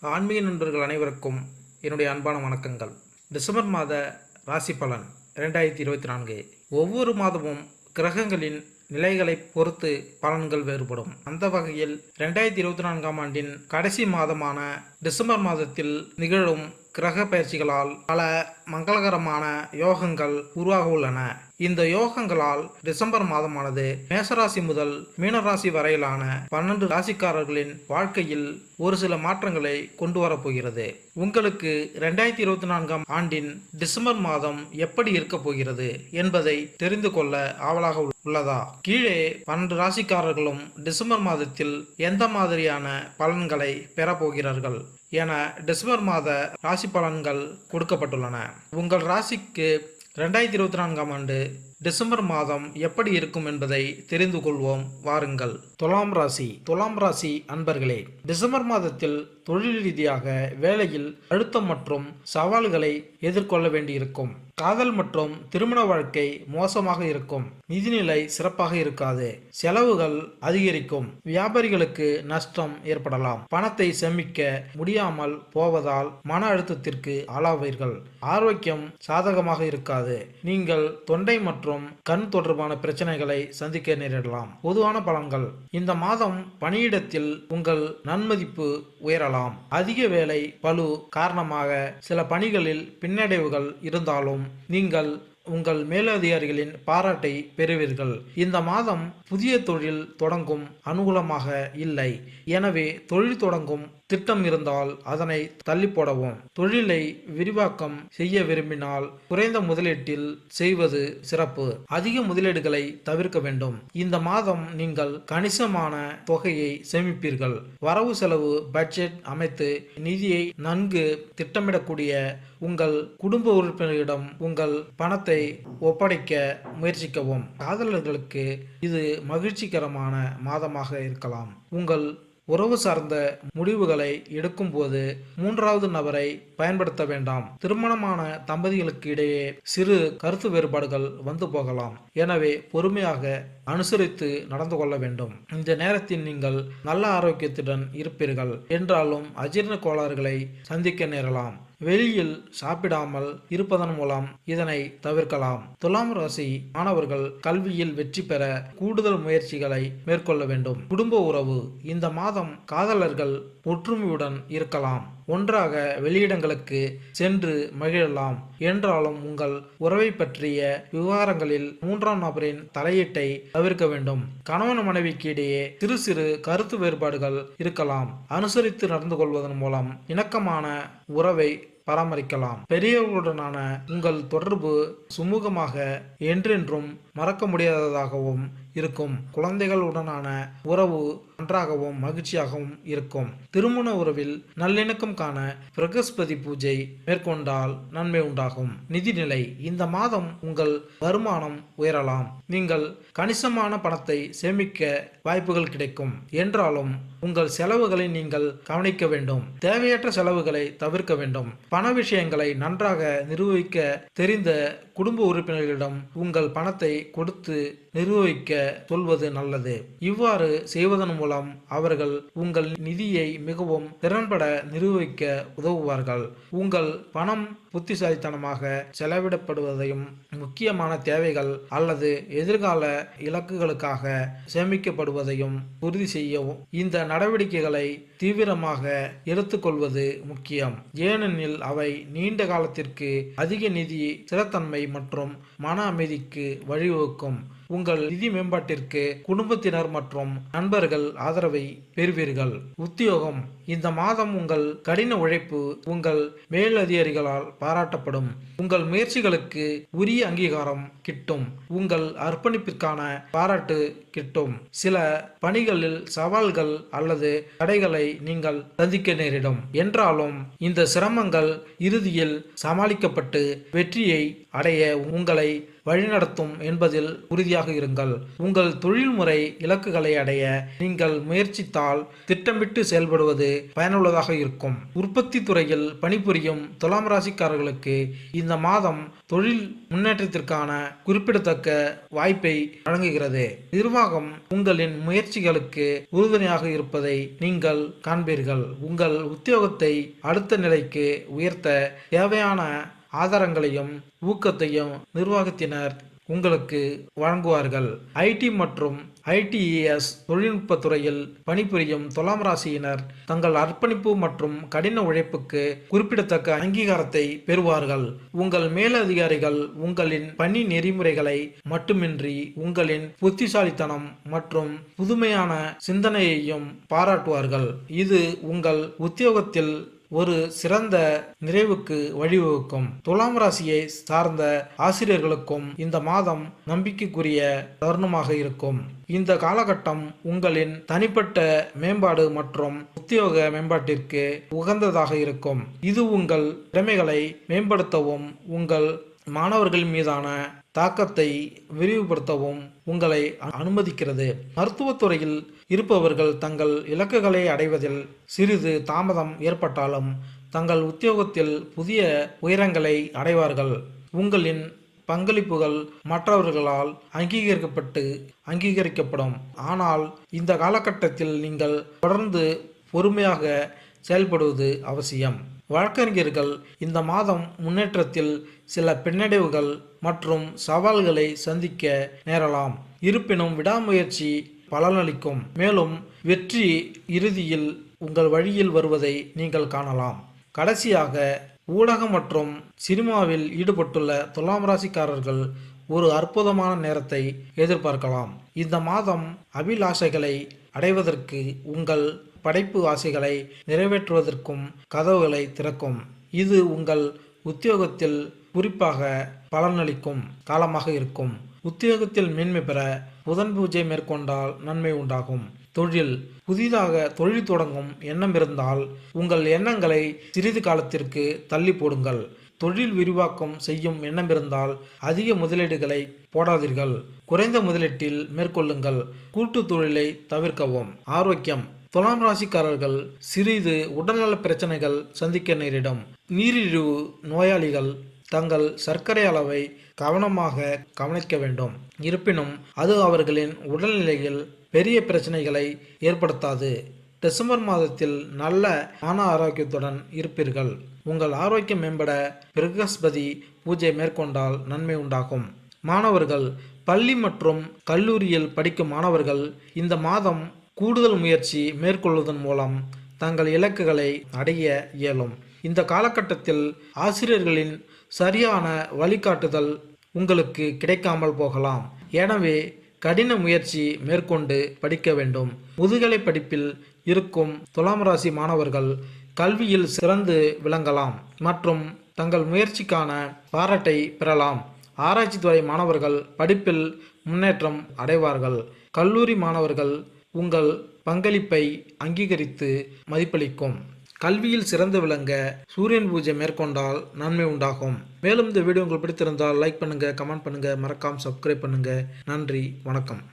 ஆன்மீக நண்பர்கள் அனைவருக்கும் என்னுடைய அன்பான வணக்கங்கள். டிசம்பர் மாத ராசி பலன் 2024. ஒவ்வொரு மாதமும் கிரகங்களின் நிலைகளை பொறுத்து பலன்கள் வேறுபடும். அந்த வகையில் 2024ஆம் ஆண்டின் கடைசி மாதமான டிசம்பர் மாதத்தில் நிகழும் கிரக பயிற்சிகளால் பல மங்களகரமான யோகங்கள் உருவாக உள்ளன. இந்த யோகங்களால் டிசம்பர் மாதமானது மேசராசி முதல் மீனராசி வரையிலான 12 ராசிக்காரர்களின் வாழ்க்கையில் ஒரு சில மாற்றங்களை கொண்டு வரப்போகிறது. உங்களுக்கு 2024ஆம் ஆண்டின் டிசம்பர் மாதம் எப்படி இருக்க போகிறது என்பதை தெரிந்து கொள்ள ஆவலாக உள்ளதா? கீழே 12 ராசிக்காரர்களும் டிசம்பர் மாதத்தில் எந்த மாதிரியான பலன்களை பெறப்போகிறார்கள் என டிசம்பர் மாத ராசி பலன்கள் கொடுக்கப்பட்டுள்ளன. உங்கள் ராசிக்கு 2024ஆம் ஆண்டு டிசம்பர் மாதம் எப்படி இருக்கும் என்பதை தெரிந்து கொள்வோம் வாருங்கள். துலாம் ராசி அன்பர்களே, டிசம்பர் மாதத்தில் தொழில் ரீதியாக வேலையில் அழுத்தம் மற்றும் சவால்களை எதிர்கொள்ள வேண்டியிருக்கும். காதல் மற்றும் திருமண வாழ்க்கை மோசமாக இருக்கும். நிதிநிலை சிறப்பாக இருக்காது. செலவுகள் அதிகரிக்கும். வியாபாரிகளுக்கு நஷ்டம் ஏற்படலாம். பணத்தை சேமிக்க முடியாமல் போவதால் மன அழுத்தத்திற்கு ஆளாவீர்கள். ஆரோக்கியம் சாதகமாக இருக்காது. நீங்கள் தொண்டை மற்றும் கண் தொடர்பான பிரச்சனைகளை சந்திக்க நேரிடலாம். பொதுவான பலன்கள்: இந்த மாதம் பணியிடத்தில் உங்கள் நன்மதிப்பு உயரலாம். அதிக வேலை பளு காரணமாக சில பணிகளில் பின்னடைவுகள் இருந்தாலும் நீங்கள் உங்கள் மேலதிகாரிகளின் பாராட்டை பெறுவீர்கள். இந்த மாதம் புதிய தொழில் தொடங்கும் அனுகூலமாக இல்லை. எனவே தொழில் தொடங்கும் திட்டம் இருந்தால் அதனை தள்ளி போடவும். தொழிலை விரிவாக்கம் செய்ய விரும்பினால் குறைந்த முதலீட்டில் செய்வது சிறப்பு. அதிக முதலீடுகளை தவிர்க்க வேண்டும். இந்த மாதம் நீங்கள் கணிசமான தொகையை சேமிப்பீர்கள். வரவு செலவு பட்ஜெட் அமைத்து நிதியை நன்கு திட்டமிடக்கூடிய உங்கள் குடும்ப உறுப்பினரிடம் உங்கள் பணத்தை ஒப்படைக்க முயற்சிக்கவும். காதலர்களுக்கு இது மகிழ்ச்சிகரமான மாதமாக இருக்கலாம். உங்கள் உறவு சார்ந்த முடிவுகளை எடுக்கும்போது மூன்றாவது நபரை பயன்படுத்த வேண்டாம். திருமணமான தம்பதிகளுக்கு இடையே சிறு கருத்து வேறுபாடுகள் வந்து போகலாம். எனவே பொறுமையாக அனுசரித்து நடந்து கொள்ள வேண்டும். இந்த நேரத்தில் நீங்கள் நல்ல ஆரோக்கியத்துடன் இருப்பீர்கள். என்றாலும் அஜீரண கோளாறுகளை சந்திக்க நேரலாம். வெளியில் சாப்பிடாமல் இருப்பதன் மூலம் இதனை தவிர்க்கலாம். துலாம் ராசி மாணவர்கள் கல்வியில் வெற்றி பெற கூடுதல் முயற்சிகளை மேற்கொள்ள வேண்டும். குடும்ப உறவு: இந்த மாதம் காதலர்கள் ஒற்றுமையுடன் இருக்கலாம். ஒன்றாக வெளியிடங்களுக்கு சென்று மகிழலாம். என்றாலும் உங்கள் உறவை பற்றிய விவகாரங்களில் மூன்றாம் நபரின் தலையீட்டை தவிர்க்க வேண்டும். கணவன் மனைவிக்கு இடையே சிறு சிறு கருத்து வேறுபாடுகள் இருக்கலாம். அனுசரித்து நடந்து கொள்வதன் மூலம் இணக்கமான உறவை பராமரிக்கலாம். பெரியவர்களுடனான உங்கள் தொடர்பு சுமூகமாக என்றென்றும் மறக்க முடியாததாகவும் இருக்கும். குழந்தைகளுடனான உறவு நன்றாகவும் மகிழ்ச்சியாகவும் இருக்கும். திருமண உறவில் நல்லிணக்கம் காண பிரகஸ்பதி பூஜை மேற்கொண்டால் நன்மை உண்டாகும். நிதிநிலை: இந்த மாதம் உங்கள் வருமானம் உயரலாம். நீங்கள் கணிசமான பணத்தை சேமிக்க வாய்ப்புகள் கிடைக்கும். என்றாலும் உங்கள் செலவுகளை நீங்கள் கவனிக்க வேண்டும். தேவையற்ற செலவுகளை தவிர்க்க வேண்டும். பண விஷயங்களை நன்றாக நிர்வகிக்க தெரிந்த குடும்ப உறுப்பினர்களிடம் உங்கள் பணத்தை கொடுத்து நிர்வகிக்க சொல்வது நல்லது. இவ்வாறு செய்வதன் மூலம் அவர்கள் உங்கள் நிதியை மிகவும் திறன்பட நிர்வகிக்க உதவுவார்கள். உங்கள் பணம் புத்திசாலித்தனமாக செலவிடப்படுவதையும் முக்கியமான தேவைகள் அல்லது எதிர்கால இலக்குகளுக்காக சேமிக்கப்படுவதையும் உறுதி செய்யவும் இந்த நடவடிக்கைகளை தீவிரமாக எடுத்துக்கொள்வது முக்கியம். ஏனெனில் அவை நீண்ட காலத்திற்கு அதிக நிதி ஸ்திரத்தன்மை மற்றும் மன அமைதிக்கு வழிவகுக்கும். உங்கள் நிதி மேம்பாட்டிற்கு குடும்பத்தினர் மற்றும் நண்பர்கள் ஆதரவை பெறுவீர்கள். உத்தியோகம்: இந்த மாதம் உங்கள் கடின உழைப்பு உங்கள் மேலதிகாரிகளால் பாராட்டப்படும். உங்கள் முயற்சிகளுக்கு உரிய அங்கீகாரம் கிட்டும். உங்கள் அர்ப்பணிப்பிற்கான பாராட்டு கிட்டும். சில பணிகளில் சவால்கள் அல்லது தடைகளை நீங்கள் சந்திக்க நேரிடும். என்றாலும் இந்த சிரமங்கள் இறுதியில் சமாளிக்கப்பட்டு வெற்றியை அடைய உங்களை வழிநடத்தும் என்பதில் உறுதியாக இருங்கள். உங்கள் தொழில்முறை இலக்குகளை அடைய நீங்கள் முயற்சித்தால் திட்டமிட்டு செயல்படுவது பயனுள்ளதாக இருக்கும். உற்பத்தி துறையில் பணிபுரியும் துலாம் ராசிக்காரர்களுக்கு இந்த மாதம் தொழில் முன்னேற்றத்திற்கான குறிப்பிடத்தக்க வாய்ப்பை வழங்குகிறது. நிர்வாகம் உங்களின் முயற்சிகளுக்கு உறுதுணையாக இருப்பதை நீங்கள் காண்பீர்கள். உங்கள் உத்தியோகத்தை அடுத்த நிலைக்கு உயர்த்த தேவையான ஆதாரங்களையும் ஊக்கத்தையும் நிர்வாகத்தினர் உங்களுக்கு வழங்குவார்கள். ஐடி மற்றும் ஐடிஇஎஸ் தொழில்நுட்ப துறையில் பணிபுரியும் துலாம் ராசியினர் தங்கள் அர்ப்பணிப்பு மற்றும் கடின உழைப்புக்கு குறிப்பிடத்தக்க அங்கீகாரத்தை பெறுவார்கள். உங்கள் மேலதிகாரிகள் உங்களின் பணி நெறிமுறைகளை மட்டுமின்றி உங்களின் புத்திசாலித்தனம் மற்றும் புதுமையான சிந்தனையையும் பாராட்டுவார்கள். இது உங்கள் உத்தியோகத்தில் ஒரு சிறந்த நிறைவுக்கு வழிவகுக்கும். துலாம் ராசியை சார்ந்த ஆசிரியர்களுக்கும் இந்த மாதம் நம்பிக்கைக்குரிய தருணமாக இருக்கும். இந்த காலகட்டம் உங்களின் தனிப்பட்ட மேம்பாடு மற்றும் உத்தியோக மேம்பாட்டிற்கு உகந்ததாக இருக்கும். இது உங்கள் திறமைகளை மேம்படுத்தவும் உங்கள் மாணவர்கள் மீதான தாக்கத்தை விரிவுபடுத்தவும் உங்களை அனுமதிக்கிறது. மருத்துவத்துறையில் இருப்பவர்கள் தங்கள் இலக்குகளை அடைவதில் சிறிது தாமதம் ஏற்பட்டாலும் தங்கள் உத்தியோகத்தில் புதிய உயரங்களை அடைவார்கள். உங்களின் பங்களிப்புகள் மற்றவர்களால் அங்கீகரிக்கப்படும். ஆனால் இந்த காலகட்டத்தில் நீங்கள் தொடர்ந்து பொறுமையாக செயல்படுவது அவசியம். வழக்கறிஞர்கள் இந்த மாதம் முன்னேற்றத்தில் சில பின்னடைவுகள் மற்றும் சவால்களை சந்திக்க நேரலாம். இருப்பினும் விடாமுயற்சி பலனளிக்கும். மேலும் வெற்றி இறுதியில் உங்கள் வழியில் வருவதை நீங்கள் காணலாம். கடைசியாக, ஊடகம் மற்றும் சினிமாவில் ஈடுபட்டுள்ள துலாம் ராசிக்காரர்கள் ஒரு அற்புதமான நேரத்தை எதிர்பார்க்கலாம். இந்த மாதம் அபிலாஷைகளை அடைவதற்கு உங்கள் படைப்பு ஆசைகளை நிறைவேற்றுவதற்கும் கதவுகளை திறக்கும். இது உங்கள் உத்தியோகத்தில் குறிப்பாக பலனளிக்கும் காலமாக இருக்கும். உத்தியோகத்தில் மேன்மை பெற புதன் பூஜை மேற்கொண்டால் நன்மை உண்டாகும். புதிதாக தொழில் தொடங்கும் எண்ணம் இருந்தால் உங்கள் எண்ணங்களை சிறிது காலத்திற்கு தள்ளி போடுங்கள். தொழில் விரிவாக்கம் செய்யும் எண்ணம் இருந்தால் அதிக முதலீடுகளை போடாதீர்கள். குறைந்த முதலீட்டில் மேற்கொள்ளுங்கள். கூட்டு தொழிலை தவிர்க்கவும். ஆரோக்கியம். துலாம் ராசிக்காரர்கள் சிறிது உடல்நல பிரச்சனைகள் சந்திக்க நேரிடும். நீரிழிவு நோயாளிகள் தங்கள் சர்க்கரை அளவை கவனமாக கவனிக்க வேண்டும். இருப்பினும் அது அவர்களின் உடல்நிலையில் பெரிய பிரச்சனைகளை ஏற்படுத்தாது. டிசம்பர் மாதத்தில் நல்ல மன ஆரோக்கியத்துடன் இருப்பீர்கள். உங்கள் ஆரோக்கியம் மேம்பட பிரகஸ்பதி பூஜை மேற்கொண்டால் நன்மை உண்டாகும். மாணவர்கள். பள்ளி மற்றும் கல்லூரியில் படிக்கும் மாணவர்கள் இந்த மாதம் கூடுதல் முயற்சி மேற்கொள்வதன் மூலம் தங்கள் இலக்குகளை அடைய இயலும். இந்த காலகட்டத்தில் ஆசிரியர்களின் சரியான வழிகாட்டுதல் உங்களுக்கு கிடைக்காமல் போகலாம். எனவே கடின முயற்சி மேற்கொண்டு படிக்க வேண்டும். முதுகலை படிப்பில் இருக்கும் துலாம் ராசி மாணவர்கள் கல்வியில் சிறந்து விளங்கலாம் மற்றும் தங்கள் முயற்சிக்கான பாராட்டை பெறலாம். ஆராய்ச்சித்துறை மாணவர்கள் படிப்பில் முன்னேற்றம் அடைவார்கள். கல்லூரி மாணவர்கள் உங்கள் பங்களிப்பை அங்கீகரித்து மதிப்பளிக்கும். கல்வியில் சிறந்து விளங்க சூரியன் பூஜை மேற்கொண்டால் நன்மை உண்டாகும். மேலும் இந்த வீடியோ உங்களுக்கு பிடித்திருந்தால் லைக் பண்ணுங்க, கமெண்ட் பண்ணுங்க, மறக்காம சப்ஸ்கிரைப் பண்ணுங்க. நன்றி, வணக்கம்.